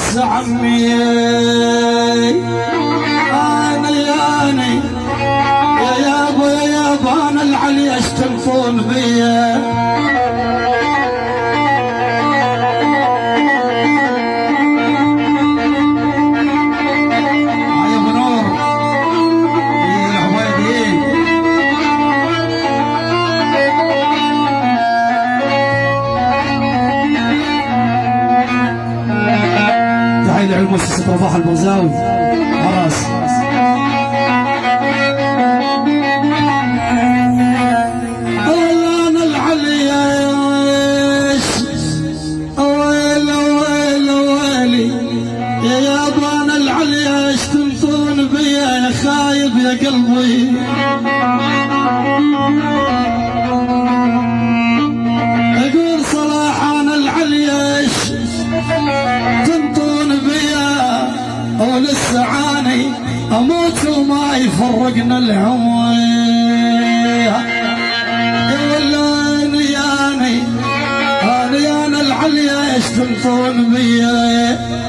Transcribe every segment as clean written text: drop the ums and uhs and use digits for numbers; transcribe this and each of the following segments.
عباس عمي انا ياني يا يابا يا يابا انا العلي اشتمطون بيا مؤسسة رباح البرزاوي خلاص انا العليش اويل اويل اويلي يا يابا انا العليش تنطون بيا يا خايب يا قلبي اقول صراحة انا العليش تنطون بيا ولسه عاني اموت وما يفرقنا الهوى ولا نياني انا العليا ايش تنطون بيا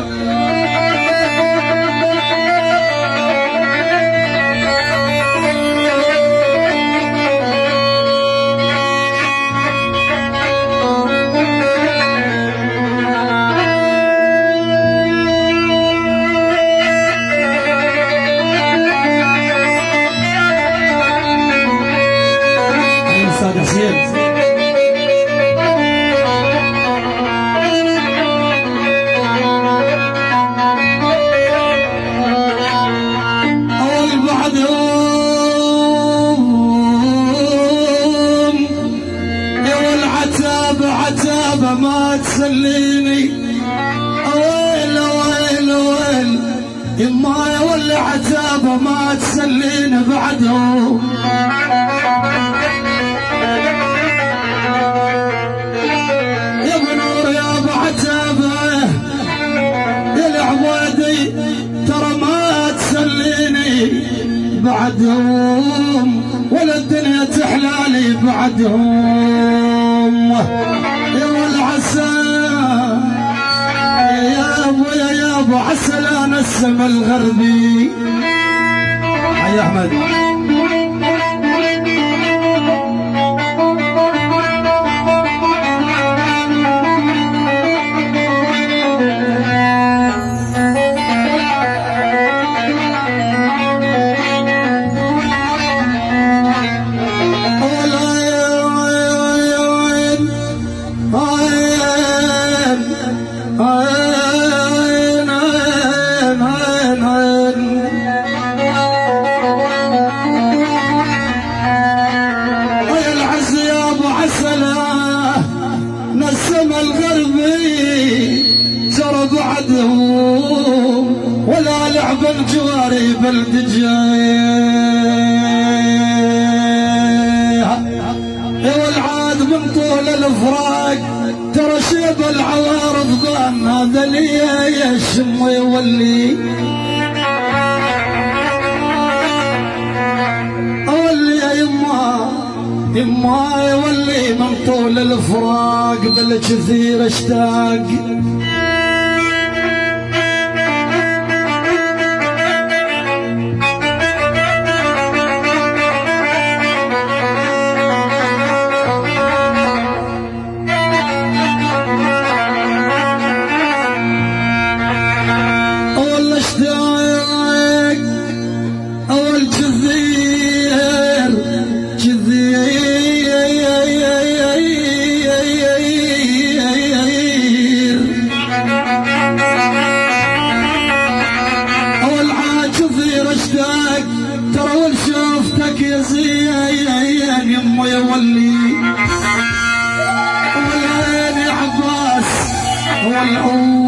عتابة ما تسليني ويل ويل ويل يما ولا عتابة ما تسليني بعدهم يا بنور يا ابو عتابة يا العوادي ترى ما تسليني بعدهم ولا الدنيا تحلالي بعدهم يا والعسى يا ابو عسى لا نسم الغربي حي احمد نسم الغربي ترى بعدهم ولا لعب الجواري بلد جاي والعاد من طول الافراق ترى شيب العوارض ظن هذا لي يشم يولي اولي يا يما يولي من طول الفراق بالكثير اشتاق اول اشتاق اول كثير اشتاق ترى ول شوفتك يا زين يما يولي والعين يا عباس والعوه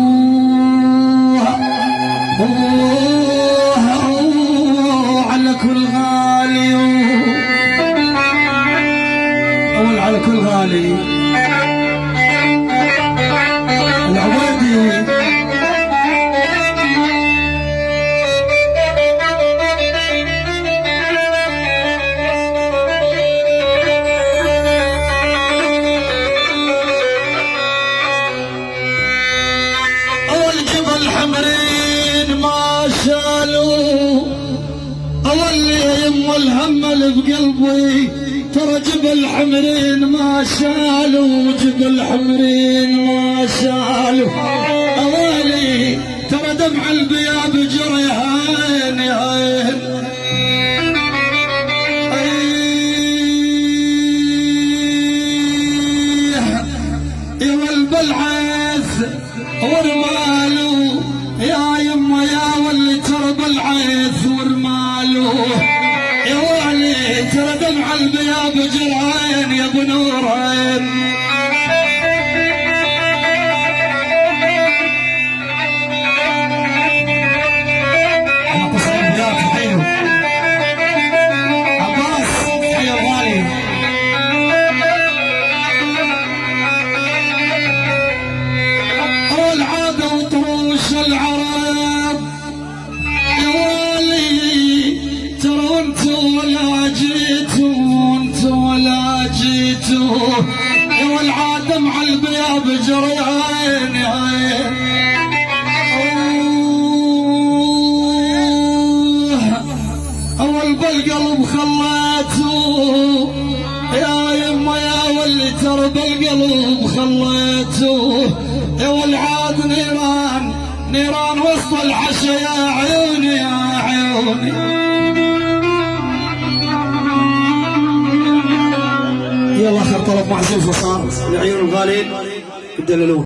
على كل غار الحمرين ما شالوا اولي يم الهمل بقلبي ترى جبل حمرين ما شالوا جبل حمرين ما شالوا اولي ترى دمع البياب جريهان يهين يا والبلعث ورمالو يا يما يا واللي ترى بالعيث ورمالو يا والي ترى دمع البياب جرعين يا ابو نورين العرب يا والي ترى وانتو ولا جيتوا انتو ولا جيتوا يا والعادم على البياب جريان اول بالقلب خليتو يا يما يا واللي ترى بالقلب خليتو يا والعاد نيران نيران وسط الحشا يا عيوني يا عيوني يلا اخر طلب معزوز وصار العيون الغالين بدللوه.